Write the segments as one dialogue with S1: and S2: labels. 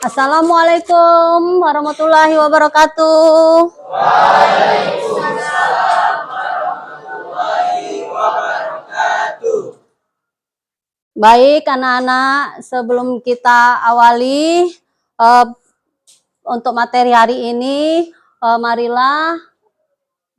S1: Assalamualaikum warahmatullahi wabarakatuh. Baik, anak-anak, sebelum kita awali eh, untuk materi hari ini, marilah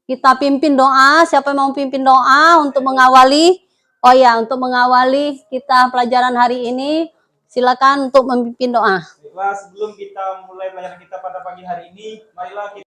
S1: kita pimpin doa. Siapa yang mau pimpin doa untuk mengawali? Oh ya, untuk mengawali kita pelajaran hari ini, silakan untuk memimpin doa.
S2: Baiklah, sebelum kita mulai pelajaran kita pada pagi hari ini, marilah kita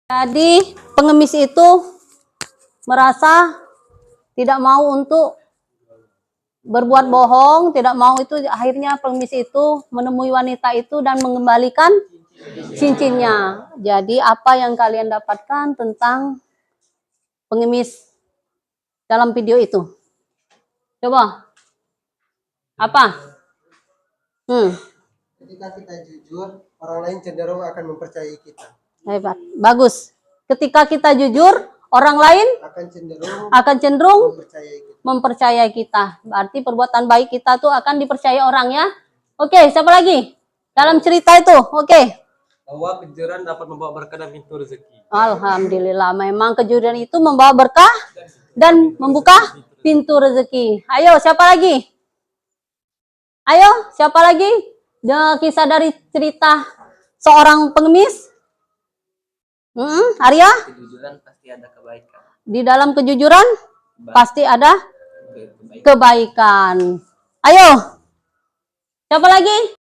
S1: Jadi pengemis itu merasa tidak mau untuk berbuat bohong, tidak mau itu, akhirnya pengemis itu menemui wanita itu dan mengembalikan cincinnya. Jadi apa yang kalian dapatkan tentang pengemis dalam video itu? Coba. Apa?
S3: Ketika kita jujur, orang lain cenderung akan mempercayai kita.
S1: Hebat. Bagus. Ketika kita jujur, orang lain akan cenderung mempercayai kita. Berarti perbuatan baik kita tuh akan dipercaya orang ya. Oke, siapa lagi? Dalam cerita itu, oke.
S3: Bahwa kejujuran dapat membawa berkah dan pintu rezeki.
S1: Alhamdulillah, memang kejujuran itu membawa berkah dan membuka pintu rezeki. Ayo, siapa lagi? Ayo, siapa lagi? Kisah dari cerita seorang pengemis. Arya?
S4: Kejujuran pasti ada kebaikan.
S1: Di dalam kejujuran pasti ada kebaikan. Ayo, siapa lagi?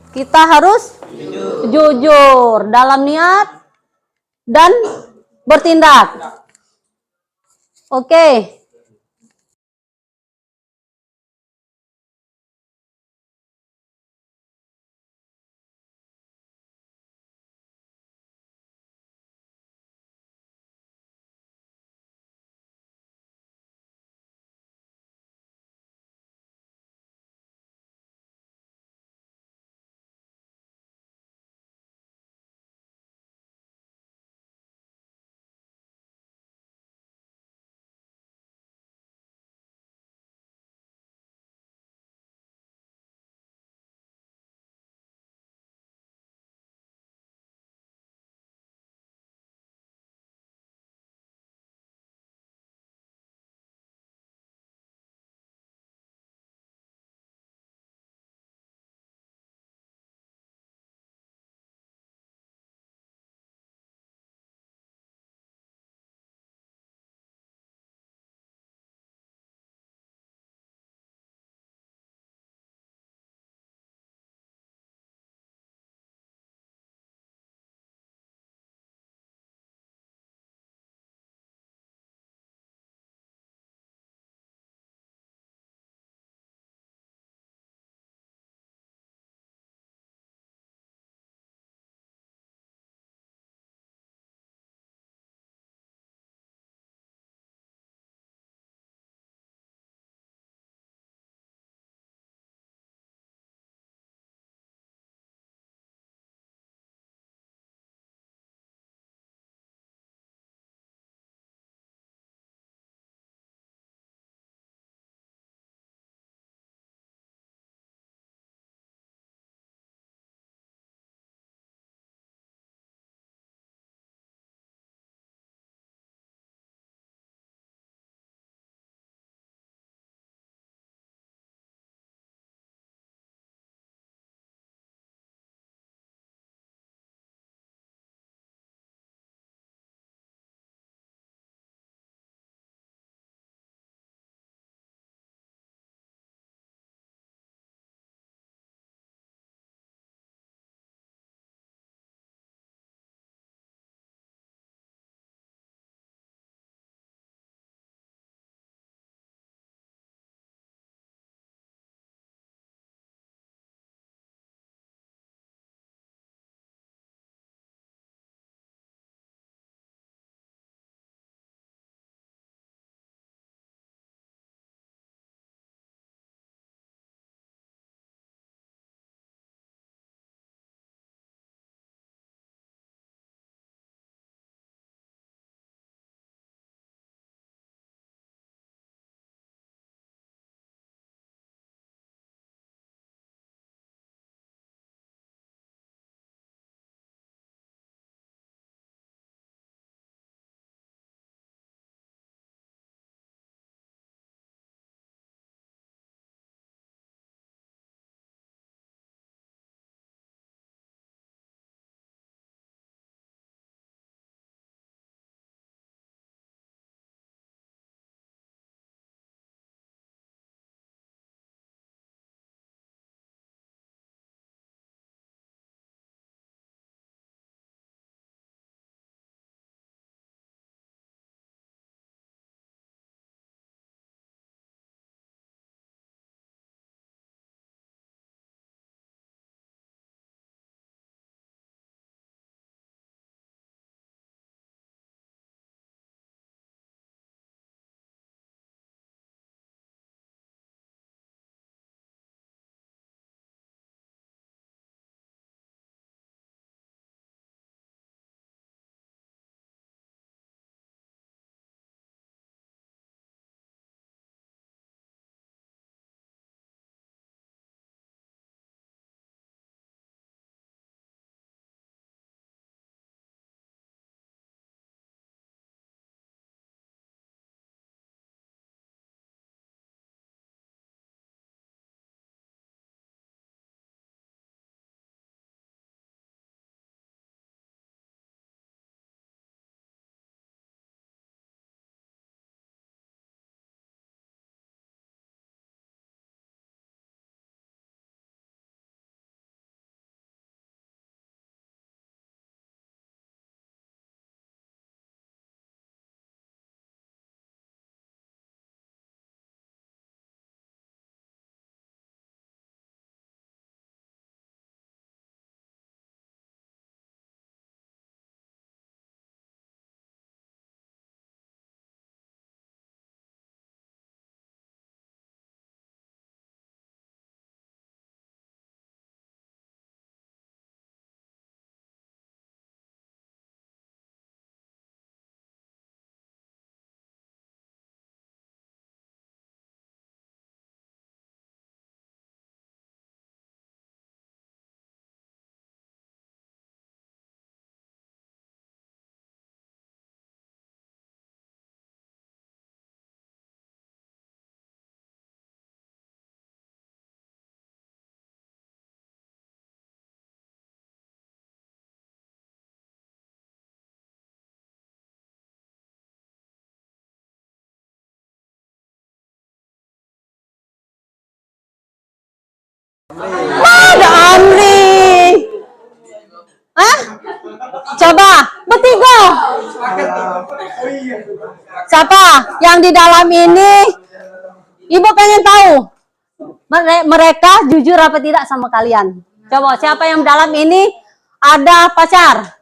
S1: Kita harus jujur dalam niat dan bertindak. Oke. Ada Amri. Hah? Coba bertiga. Siapa yang di dalam ini? Ibu pengen tahu mereka jujur apa tidak sama kalian. Coba siapa yang dalam ini ada pacar?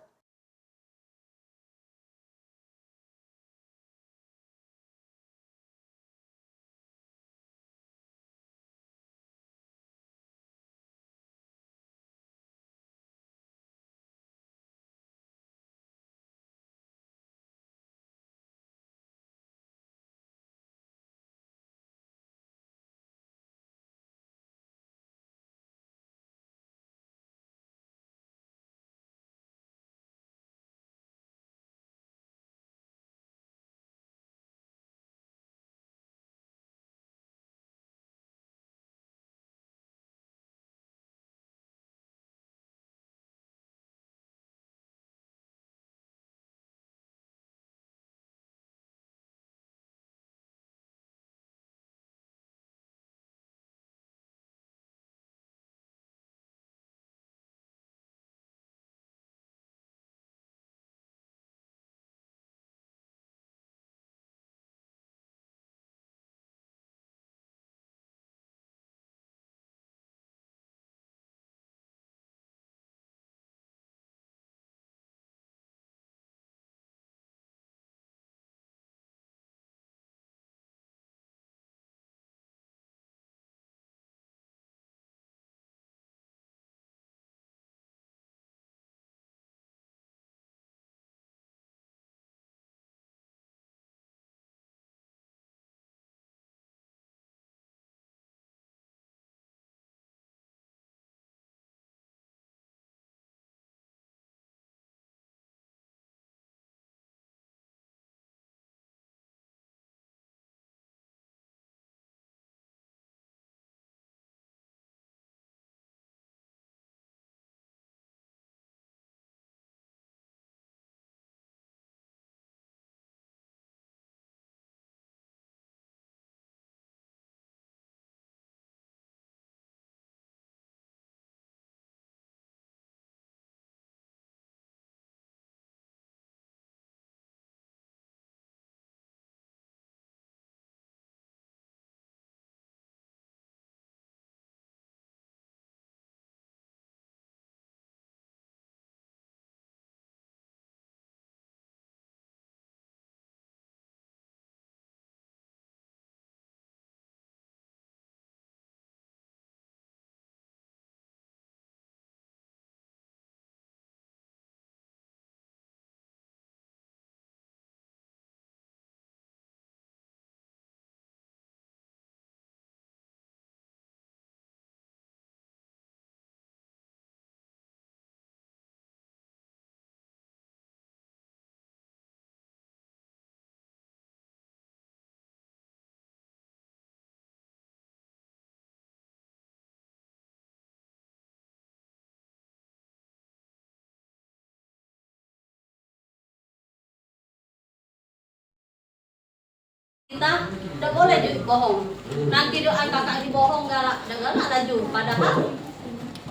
S1: Kita tidak boleh bohong. Nanti doa kakak dibohong galak laju. Padahal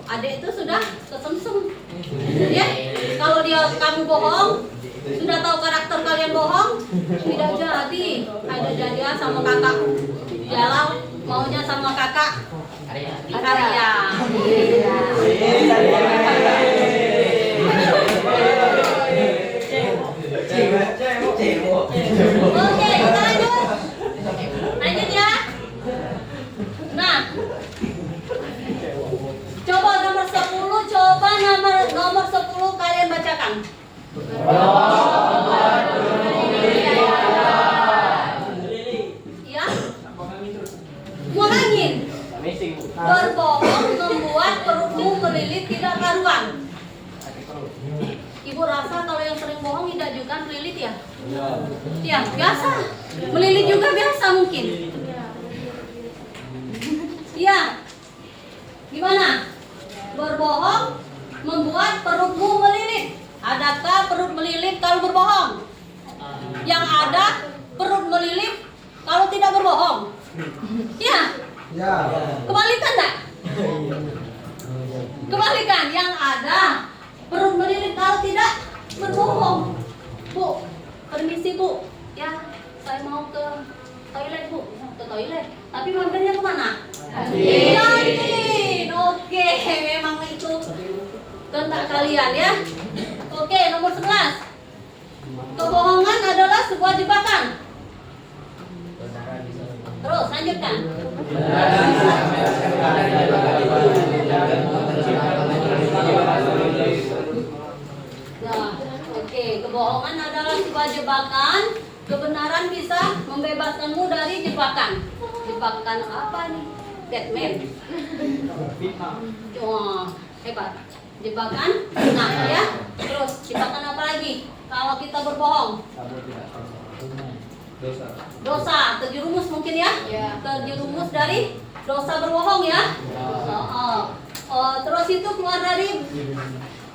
S1: adik itu sudah kesemsem. Ya, kalau kamu bohong, sudah tahu karakter kalian bohong, tidak jadi. Ada jadian sama kakak. Galau maunya sama kakak. Karya. Oke, kita lanjut. Lanjut ya. Nah, coba nomor 10, coba nomor 10 kalian bacakan. Ya. Buang angin. Berbohong membuat perutmu melilit tidak karuan. Ibu rasa kalau yang sering bohong tidak juga melilit ya? Ya, biasa. Melilit juga biasa mungkin. Iya. Gimana? Berbohong membuat perutmu melilit. Adakah perut melilit kalau berbohong? Yang ada perut melilit kalau tidak berbohong. Ya.
S3: Ya.
S1: Kebalikan enggak? Kebalikan, yang ada perut melilit kalau tidak berbohong. Bu, permisi Bu, ya saya mau ke toilet Bu, ke toilet. Tapi mampirnya kemana? Kantin. Oke, memang itu kehendak kalian ya. Oke, nomor 11. Kebohongan adalah sebuah jebakan. Terus lanjutkan. Nah, oke, kebohongan adalah sebuah jebakan. Kebenaran bisa membebaskanmu dari jebakan. Jebakan apa nih? Batman. Wah, hebat. Jebakan, nah ya. Terus jebakan apa lagi? Kalau kita berbohong, dosa, terjerumus mungkin ya? Terjerumus dari dosa berbohong ya? Terus itu keluar dari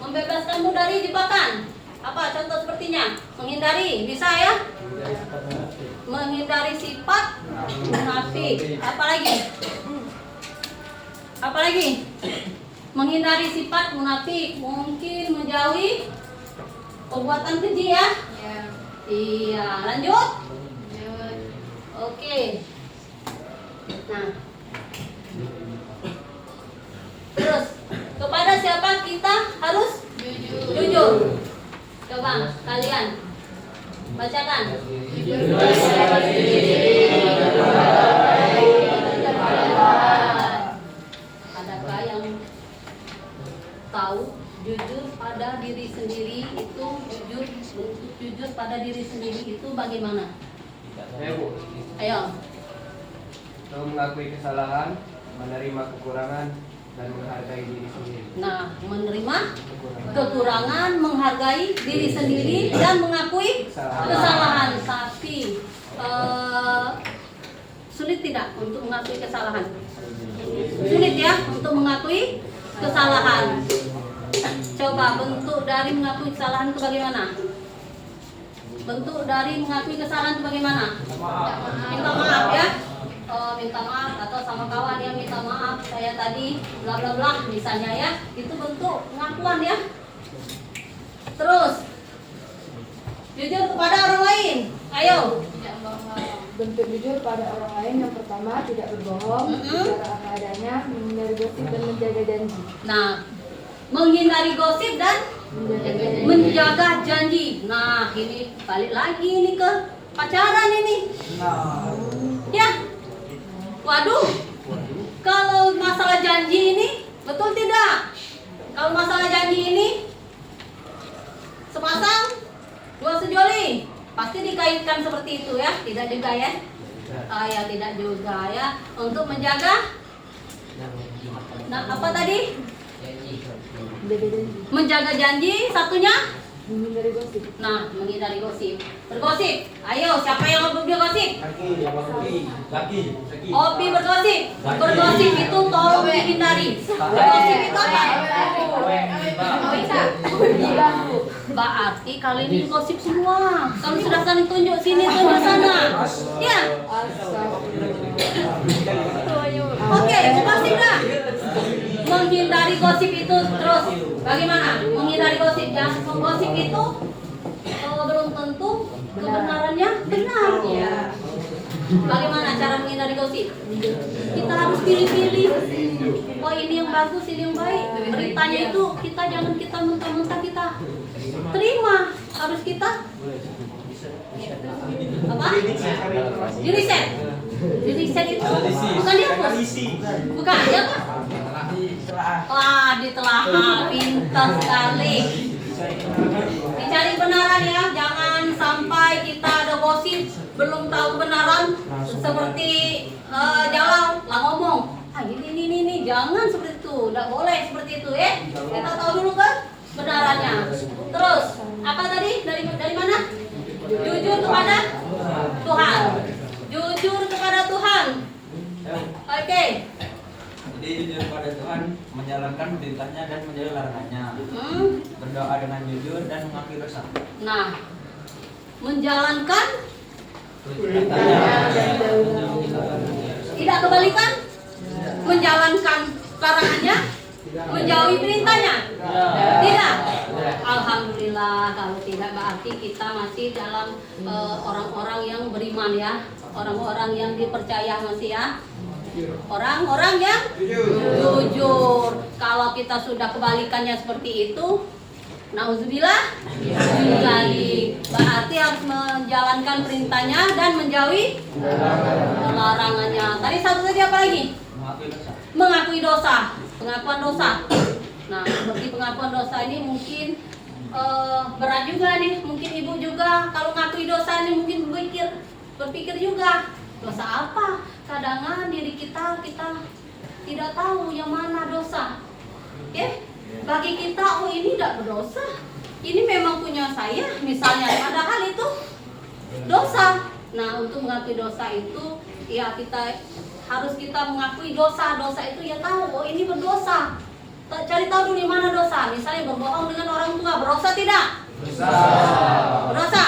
S1: membebaskanmu dari jebakan. Apa contoh sepertinya? Menghindari, bisa ya? Menghindari sifat munafik. Apalagi? Menghindari sifat munafik, mungkin menjauhi perbuatan keji ya? Iya, lanjut. Oke. Nah, terus kepada siapa kita harus jujur? Coba kalian bacakan. Adakah yang tahu jujur pada diri sendiri itu jujur pada diri sendiri itu bagaimana? Ayo.
S5: Mengakui kesalahan, menerima kekurangan, dan menghargai diri sendiri.
S1: Nah, menerima kekurangan, menghargai diri sendiri, dan mengakui kesalahan. Tapi sulit tidak untuk mengakui kesalahan? Sulit ya untuk mengakui kesalahan. Coba bentuk dari mengakui kesalahan itu bagaimana? Bentuk dari mengakui kesalahan itu bagaimana? Minta maaf ya. Minta maaf atau sama kawan yang minta maaf, saya tadi bla bla bla misalnya ya, itu bentuk pengakuan ya. Terus jujur kepada orang lain, ayo.
S6: Bentuk jujur pada orang lain yang pertama tidak berbohong, bicara apa adanya, menghindari gosip dan menjaga janji.
S1: Nah, menghindari gosip dan menjaga janji. Nah, ini balik lagi ini ke pacaran ini. Ya. Waduh, kalau masalah janji ini, betul tidak? Kalau masalah janji ini, sepasang, dua sejoli, pasti dikaitkan seperti itu ya? Tidak juga ya? Ya tidak juga ya. Untuk menjaga, nah apa tadi? Menjaga janji, satunya?
S6: Menghindari gosip.
S1: Nah, menghindari gosip. Bergosip. Ayo, siapa yang mau bergosip?
S2: Laki.
S1: Hobi bergosip. Bergosip itu tolong dihindari. Bergosip itu apa? Berarti kali ini gosip semua. Kalau sudah saling tunjuk sini, tunjuk sana. Ya. Oke, gosip dah. Menghindari gosip itu terus bagaimana? Menghindari gosip, jangan menggosip itu belum tentu kebenarannya benar. Ya. Bagaimana cara menghindari gosip? Kita harus pilih-pilih. Oh ini yang bagus, ini yang baik. Beritanya itu jangan kita mentah-mentah kita terima. Harus kita apa? Diriset. Diriset itu bukan dihapus. Bukan ya apa? Wah, ditelaah, pintar sekali. Dicari kebenaran ya, jangan sampai kita ada gosip belum tahu kebenaran seperti jalan lah ngomong. Ini jangan seperti itu, tidak boleh seperti itu ya. Kita tahu dulu kan kebenarannya. Terus apa tadi? Dari mana? Jujur kepada Tuhan. Jujur kepada Tuhan. Oke.
S7: Jadi jujur pada Tuhan, menjalankan perintahnya dan menjauhi larangannya. Berdoa dengan jujur dan mengakui dosa.
S1: Nah, menjalankan
S7: Perintahnya.
S1: tidak kebalikan. Menjalankan larangannya? Menjauhi perintahnya? Tidak. Alhamdulillah, kalau tidak berarti kita masih dalam orang-orang yang beriman ya, orang-orang yang dipercaya masih ya, orang-orang yang jujur. Kalau kita sudah kebalikannya seperti itu, nauzubillah, berarti harus menjalankan perintahnya dan menjauhi larangannya. Tadi satu tadi apa lagi? Mengakui dosa, pengakuan dosa. Nah, seperti pengakuan dosa ini mungkin berat juga nih. Mungkin ibu juga kalau ngakui dosa ini mungkin berpikir juga dosa apa. Kadang diri kita tidak tahu yang mana dosa. Oke? Bagi kita, oh ini tidak berdosa, ini memang punya saya misalnya, padahal itu dosa. Nah, untuk mengakui dosa itu ya harus kita mengakui dosa itu ya tahu, oh ini berdosa. Cari tahu dulu di mana dosa. Misalnya berbohong dengan orang tua, berdosa tidak? Berdosa.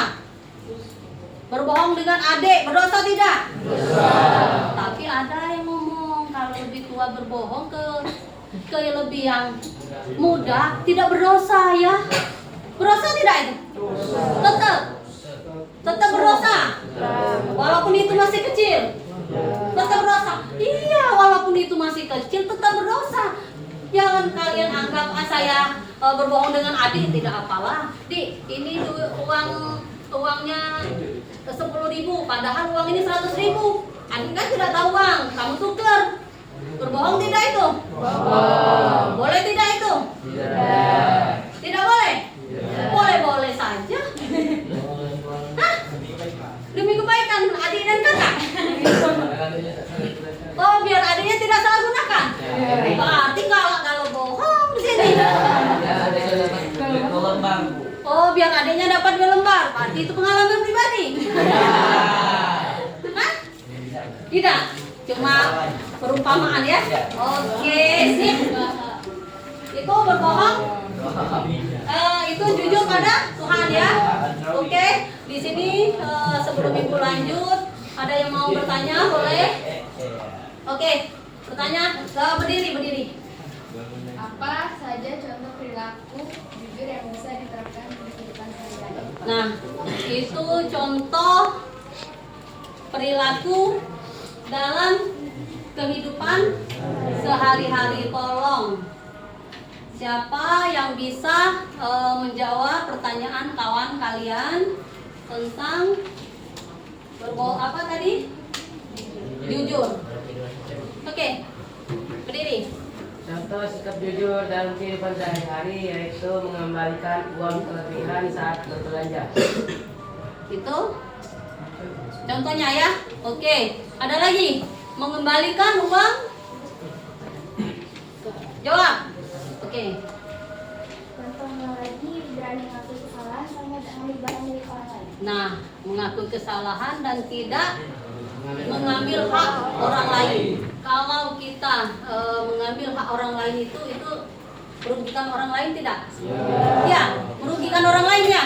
S1: Berbohong dengan adik, berdosa tidak? Tapi ada yang ngomong kalau lebih tua berbohong ke lebih yang muda tidak berdosa ya. Berdosa tidak itu? Tetap berdosa. Walaupun itu masih kecil. Tetap berdosa. Iya, walaupun itu masih kecil tetap berdosa. Jangan kalian anggap saya berbohong dengan adik tidak apalah. Di, ini uangnya 10.000, padahal uang ini 100.000. Adik kan tidak tahu uang, kamu tuker. Berbohong tidak itu? Boleh tidak itu? Tidak boleh? Boleh saja. Hah? Demi kebaikan adik dan kakak. Oh, biar adiknya tidak salah gunakan. Berarti kalau bohong di sini. Oh, biar adiknya dapat 2 lembar. Berarti itu pengalaman pribadi. Hah? Tidak. Cuma perumpamaan ya. Oke, sip. Itu berbohong. Itu jujur pada Tuhan ya. Oke, di sini sebelum ibu lanjut, ada yang mau bertanya boleh? Oke, bertanya. Berdiri.
S6: Apa saja contoh perilaku jujur yang bisa diterapkan di kehidupan sehari-hari?
S1: Nah, itu contoh perilaku dalam kehidupan sehari-hari. Tolong siapa yang bisa menjawab pertanyaan kawan kalian tentang berbohong apa tadi? Jujur. Oke, berdiri.
S5: Contoh sikap jujur dalam kehidupan sehari-hari yaitu mengembalikan uang kelebihan saat berbelanja.
S1: Itu contohnya ya. Oke, ada lagi mengembalikan uang. Jawab. Oke.
S6: Contohnya lagi berani mengaku kesalahan sama mengambil barang milik orang lain.
S1: Nah, mengaku kesalahan dan tidak mengambil hak orang lain. Kalau kita mengambil hak orang lain itu merugikan orang lain tidak? Ya, merugikan orang lain ya.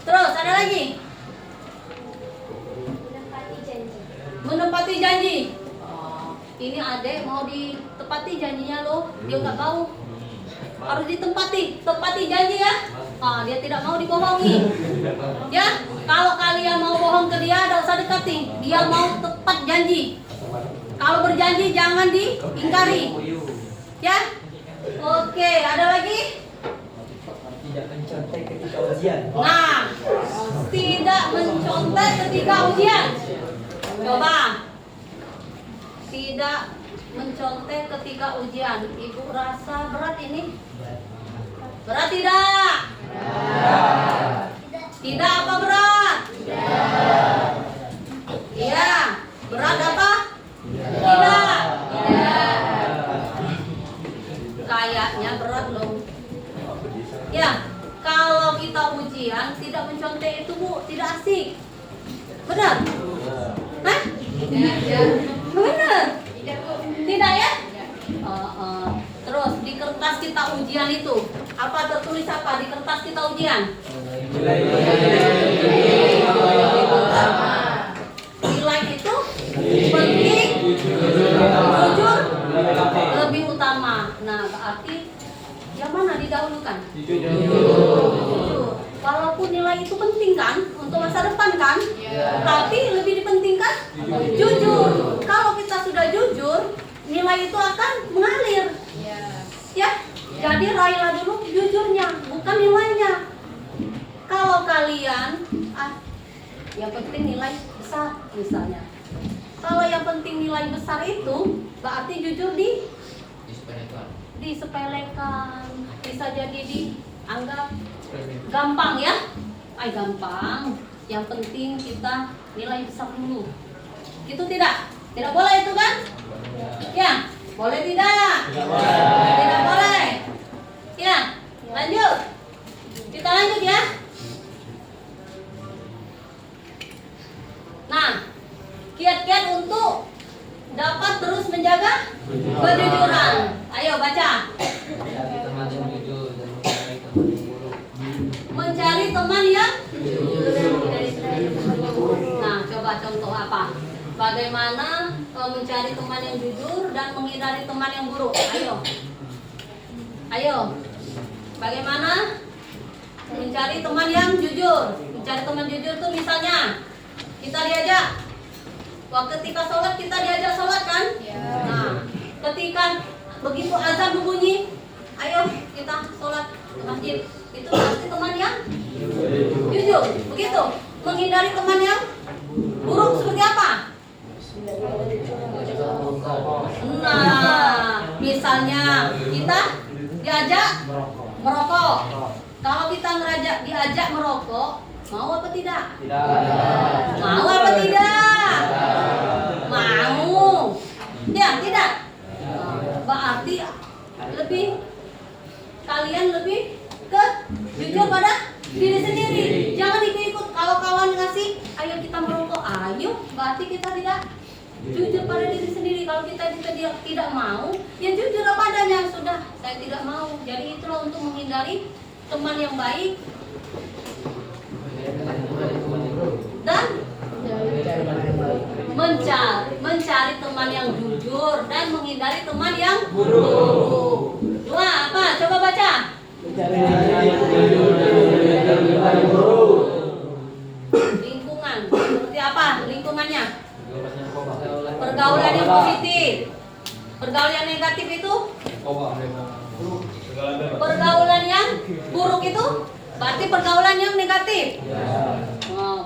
S1: Terus ada lagi. Menepati janji. Ini adek mau ditepati janjinya loh, dia nggak mau. Harus tepati janji ya. Dia tidak mau dibohongi. Ya, kalau kalian mau bohong ke dia, tidak usah dekati. Dia mau tepat janji. Kalau berjanji jangan diingkari. Ya, oke. Ada lagi?
S7: Tidak mencontek ketika ujian.
S1: Nah, tidak mencontek ketika ujian. Coba. Tidak mencontek ketika ujian. Ibu rasa berat ini? Berat tidak? Tidak apa berat? Iya. Berat apa? Tidak. Kayaknya berat loh. Ya, kalau kita ujian tidak mencontek itu Bu, tidak asik. Benar? Hah? Benar? Tidak ya? Terus di kertas kita ujian itu apa tertulis apa di kertas kita ujian? Nilai itu penting, didahulukan?
S5: Jujur.
S1: Walaupun nilai itu penting kan untuk masa depan kan, tapi lebih dipentingkan jujur. Kalau kita sudah jujur, nilai itu akan mengalir. Ya, jadi raihlah dulu jujurnya, bukan nilainya. Kalau kalian, yang penting nilai besar misalnya. Kalau yang penting nilai besar itu, berarti jujur disepelekan, bisa jadi dianggap gampang ya. Gampang. Yang penting kita nilai besar dulu. Itu tidak? Tidak boleh itu kan? Ya, boleh tidak? Tidak boleh. Ya, lanjut. Kita lanjut ya. Nah, kiat-kiat untuk dapat terus menjaga kejujuran. Ayo baca. Mencari teman yang Nah, coba contoh apa? Bagaimana mencari teman yang jujur dan menghindari teman yang buruk? Ayo. Bagaimana mencari teman yang jujur? Mencari teman jujur tuh misalnya kita diajak, ketika sholat kita diajak sholat kan? Nah, ketika begitu azan berbunyi, ayo kita sholat ke masjid. Itu pasti teman yang jujur. Begitu. Menghindari teman yang buruk seperti apa? Nah, misalnya kita diajak merokok. Kalau kita diajak merokok, mau apa tidak? Mau apa tidak? Mau. Ya, tidak. Berarti kalian lebih ke jujur pada diri sendiri. Jangan ikut-ikut. Kalau kawan ngasih, ayo kita merokok. Ayo, berarti kita tidak jujur pada diri sendiri. Kalau kita tidak mau, ya jujur apa adanya. Sudah, saya tidak mau. Jadi itulah untuk menghindari teman yang baik dan mencari teman yang jujur dan menghindari teman yang buruk. Dua apa? Coba baca. Lingkungan. Seperti apa lingkungannya? Pergaulan yang positif. Pergaulan yang negatif itu? Pergaulan yang buruk itu? Berarti pergaulan yang negatif.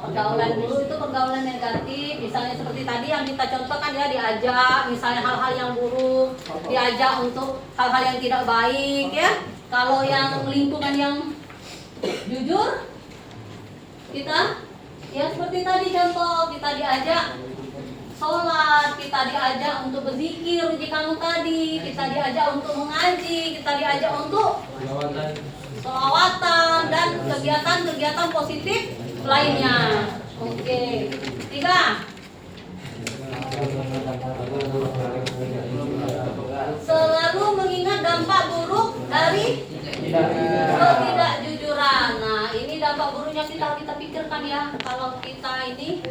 S1: Pergaulan buruk itu pergaulan negatif. Misalnya seperti tadi yang kita contohkan ya, diajak misalnya hal-hal yang buruk, diajak untuk hal-hal yang tidak baik ya. Kalau yang lingkungan yang jujur, kita ya seperti tadi contoh, kita diajak sholat, kita diajak untuk berzikir jika tadi, kita diajak untuk mengaji, kita diajak untuk sholawatan dan kegiatan-kegiatan positif lainnya. Oke. 3. Selalu mengingat dampak buruk dari ketidakjujuran. Nah, ini dampak buruknya kita pikirkan ya. Kalau kita ini,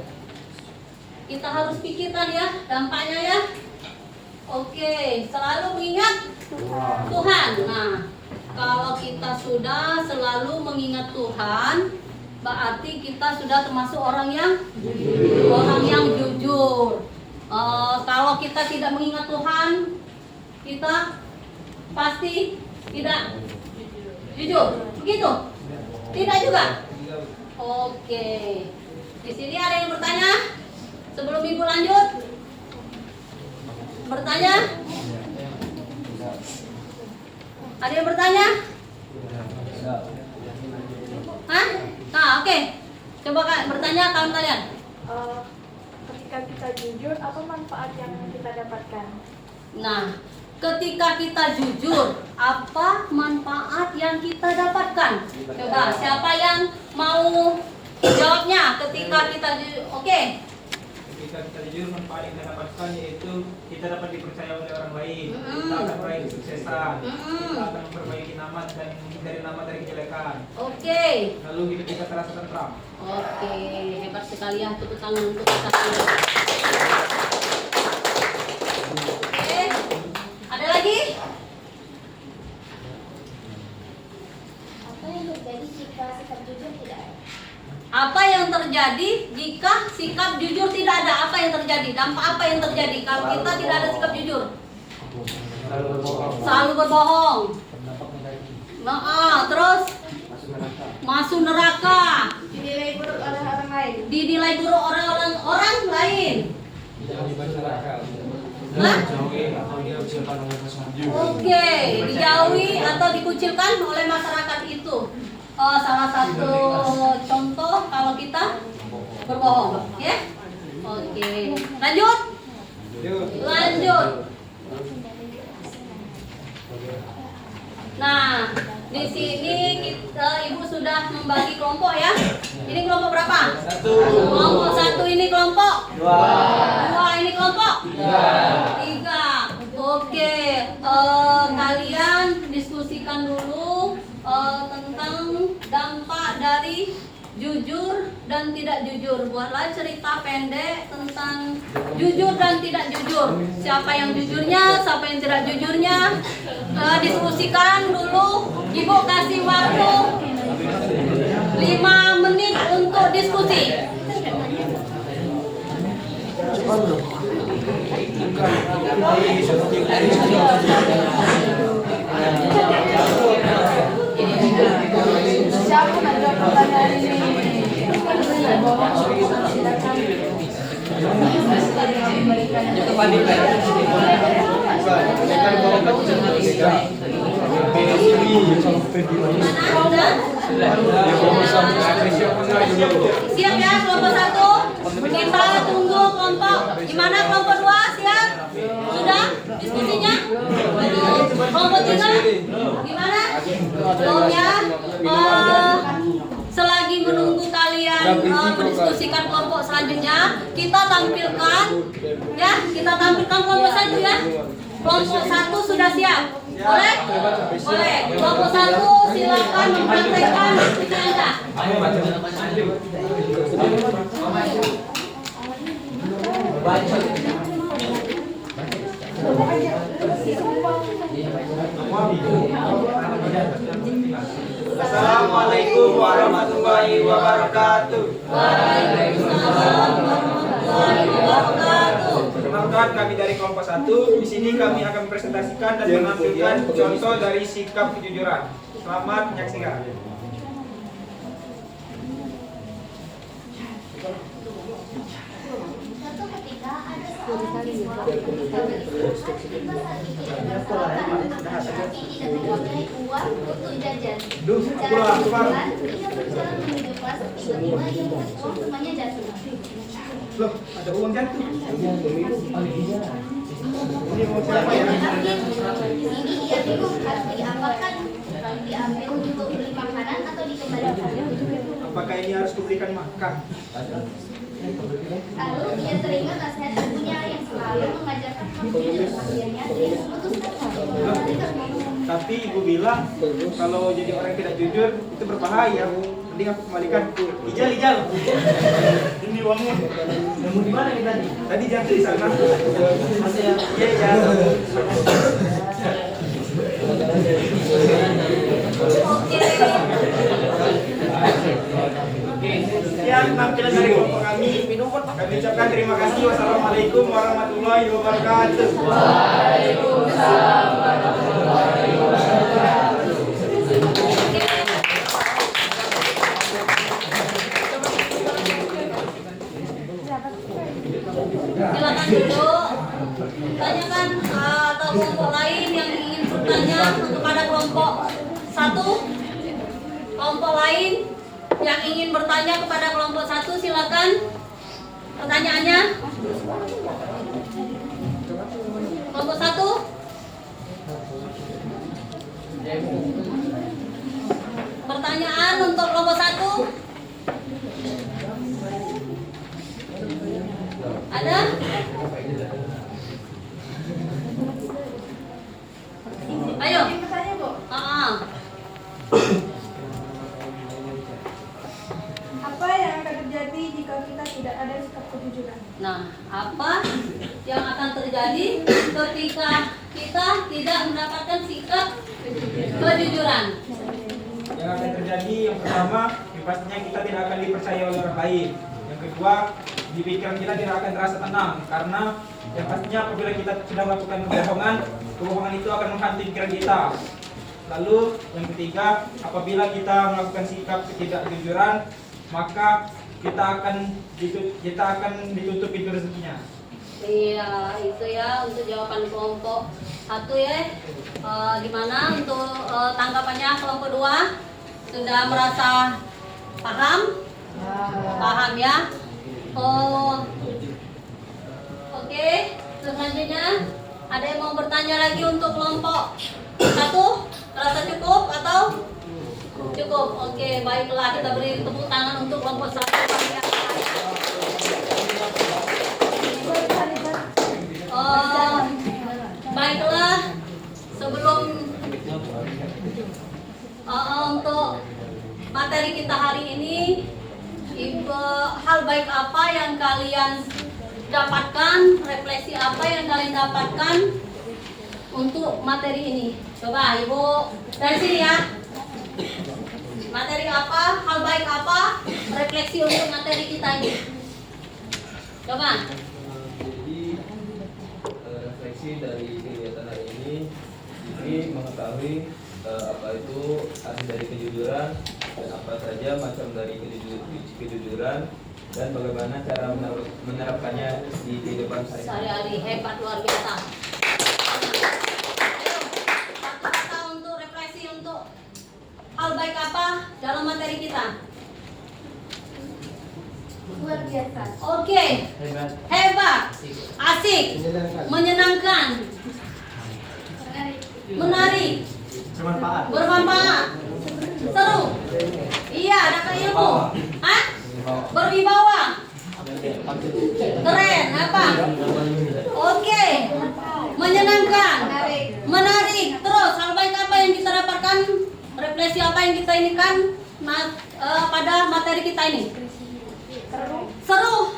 S1: kita harus pikirkan ya dampaknya ya. Oke, selalu mengingat Tuhan. Nah, kalau kita sudah selalu mengingat Tuhan, berarti kita sudah termasuk orang yang jujur. Kalau kita tidak mengingat Tuhan, kita pasti tidak jujur. Begitu? Tidak juga? Oke. Di sini ada yang bertanya? Sebelum Ibu lanjut? Bertanya? Ada yang bertanya? Hah? Nah, oke. Coba Kak bertanya kawan kalian.
S6: Ketika kita jujur, apa manfaat yang kita dapatkan?
S1: Nah, ketika kita jujur, apa manfaat yang kita dapatkan? Coba, siapa yang mau jawabnya ketika kita jujur? Oke.
S2: Ketika kita jujur, manfaat yang kita dapatkan yaitu kita dapat dipercaya oleh orang lain, kita akan meraih kesuksesan, kita akan memperbaiki nama dan menghindari nama dari kejelekan.
S1: Oke.
S2: Lalu hidup kita terasa tentram.
S1: Oke, hebat sekali ya, tepuk tangan untuk kita semua. Oke, ada lagi? Dampak apa yang terjadi kalau kita tidak ada sikap jujur? Selalu berbohong. Nah, terus masuk neraka.
S6: Dinilai buruk oleh orang lain.
S1: Dinilai buruk orang lain. Hah? Oke, dijauhi atau dikucilkan oleh masyarakat itu. Salah satu contoh kalau kita berbohong, ya. Oke, lanjut. Nah, di sini Ibu sudah membagi kelompok ya. Ini kelompok berapa? Kelompok 1 ini kelompok? 2 ini kelompok? 3. Oke, kalian diskusikan dulu tentang dampak dari jujur dan tidak jujur. Buatlah cerita pendek tentang jujur dan tidak jujur. Siapa yang jujurnya, siapa yang tidak jujurnya. Diskusikan dulu. Ibu kasih waktu 5 menit untuk diskusi.
S6: Siapa yang menjawab pertanyaan ini?
S1: Siap ya kelompok 1? Kita tunggu kelompok. Gimana kelompok 2? Siap? Sudah diskusinya? Kelompok 3? Gimana? Belum ya? Selagi menunggu kalian mendiskusikan kelompok selanjutnya, kita tampilkan ya, kita tampilkan kelompok 1 ya. Kelompok 1 sudah siap? Boleh? Boleh. Kelompok 1 silakan mempraktekkan diskusinya.
S2: Assalamualaikum warahmatullahi wabarakatuh.
S1: Waalaikumsalam warahmatullahi wabarakatuh.
S2: Perkenalkan, kami dari kelompok 1. Di sini kami akan presentasikan dan menampilkan contoh dari sikap kejujuran. Selamat menyaksikan.
S8: Suatu ketika ada seorang siswa berkeluarga tapi tidak mempunyai uang untuk jajan. Secara kebetulan ia berjalan menuju kelas, tiba-tiba ia melihat uang temannya jatuh.
S2: Loh, ada uang jatuh. Ini mau
S8: Uangnya
S2: siapa ya?
S8: diambil. Di sini ia bingung harus diapakan, lalu diambil untuk beli makanan atau dikembalikan.
S2: Apakah ini harus diberikan makan?
S8: Lalu ia teringat nasihat ibunya yang selalu mengajarkan hatinya dan akhirnya dia memutuskan untuk mengembalikan uang.
S2: Tapi ibu bilang kalau jadi orang yang tidak jujur itu berbahaya. Mending aku kembalikan. Ijal. Ini uangnya. Nemu di mana nih tadi? Tadi jatuh di sana. Iya, jatuh. Sekian tampilan dari kelompok kami. Kami ucapkan terima kasih. Wassalamualaikum warahmatullahi wabarakatuh. Waalaikumsalam warahmatullahi wabarakatuh.
S1: Silakan duduk. Tanyakan atau kelompok lain yang ingin bertanya kepada kelompok 1. Kelompok lain yang ingin bertanya kepada kelompok 1, silakan. Pertanyaannya. Kelompok 1. Pertanyaan untuk kelompok 1. Ada? Ayo.
S6: Bertanya, Bu. Apa yang akan terjadi jika kita tidak ada sikap kejujuran?
S1: Nah, apa yang akan terjadi ketika kita tidak mendapatkan sikap kejujuran?
S2: Yang akan terjadi yang pertama, pastinya kita tidak akan dipercaya oleh orang lain. Yang kedua, di pikiran kita tidak akan terasa tenang, karena yang pastinya apabila kita sudah melakukan kebohongan itu akan menghantui pikiran kita. Lalu yang ketiga, apabila kita melakukan sikap ketidakjujuran, maka kita akan ditutup pintu rezekinya.
S1: Iya, itu ya untuk jawaban kelompok 1 ya. Gimana untuk tanggapannya kelompok 2? Sudah merasa paham? Paham ya? Oke. Selanjutnya ada yang mau bertanya lagi untuk kelompok 1? Merasa cukup atau cukup? Oke, baiklah, kita beri tepuk tangan untuk kelompok 1. Baiklah, sebelum untuk materi kita hari ini, hal baik apa yang kalian dapatkan, refleksi apa yang kalian dapatkan untuk materi ini? Coba Ibu dari sini ya. Materi apa, hal baik apa, refleksi untuk materi kita ini? Coba.
S9: Refleksi dari kegiatan hari ini mengetahui apa itu arti dari kejujuran dan apa saja macam dari kejujuran dan bagaimana cara menerapkannya di kehidupan
S1: sehari-hari. Hebat, luar biasa. Ayo, satu kata untuk refleksi untuk hal baik apa dalam materi kita?
S8: Luar biasa.
S1: Oke. Hebat. Asik. Menyenangkan. Menarik. Bermanfaat. Seru. Iya, dapat ilmu. Hah? Berwibawa. Keren, apa? Oke. Menyenangkan. Menarik. Terus hal baik apa yang kita dapatkan? Refleksi apa yang kita inikan pada materi kita ini? Seru.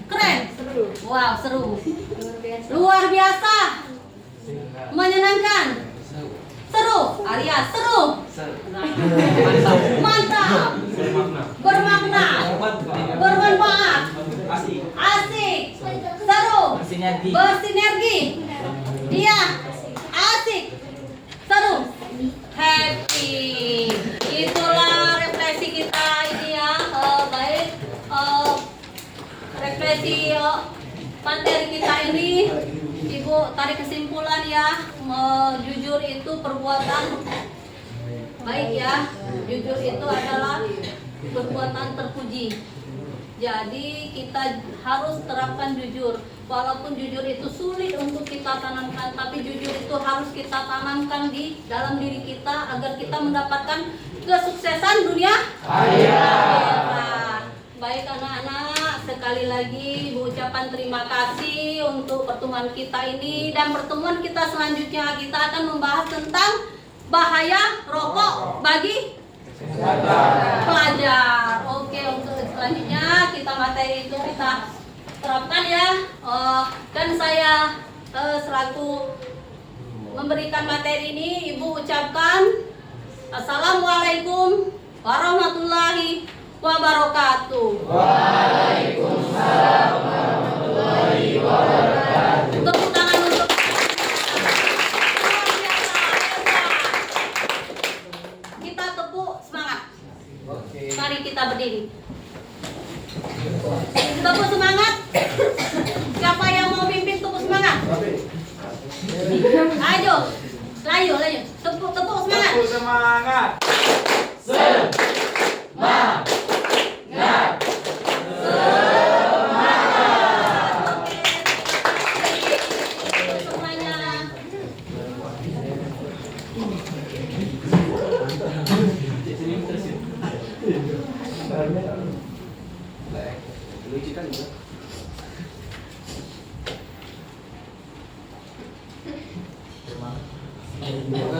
S1: Keren. Wow, seru. Luar biasa. Menyenangkan. Seru. Arya, seru. Mantap. Bermakna. Bermanfaat. Asik. Seru. Bersinergi. Iya. Asik. Seru. Happy. Itulah refleksi kita ini ya. Baik. Refleksi materi kita ini, Ibu tarik kesimpulan ya, jujur itu perbuatan baik ya. Jujur itu adalah perbuatan terpuji. Jadi kita harus terapkan jujur. Walaupun jujur itu sulit untuk kita tanamkan, tapi jujur itu harus kita tanamkan di dalam diri kita agar kita mendapatkan kesuksesan dunia akhirat. Baik anak-anak, sekali lagi Ibu ucapkan terima kasih untuk pertemuan kita ini, dan pertemuan kita selanjutnya kita akan membahas tentang bahaya rokok bagi pelajar. Oke, untuk selanjutnya kita materi itu kita terapkan ya. Dan saya selaku memberikan materi ini, Ibu ucapkan Assalamualaikum warahmatullahi wabarakatuh.
S9: Waalaikumsalam warahmatullahi wabarakatuh.
S1: Tepuk tangan untuk kita tepuk semangat. Mari kita berdiri. Tepuk semangat. Siapa yang mau pimpin tepuk semangat? Ayo. Layu. Tepuk semangat.
S2: Tepuk semangat.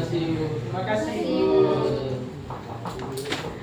S2: Terima kasih.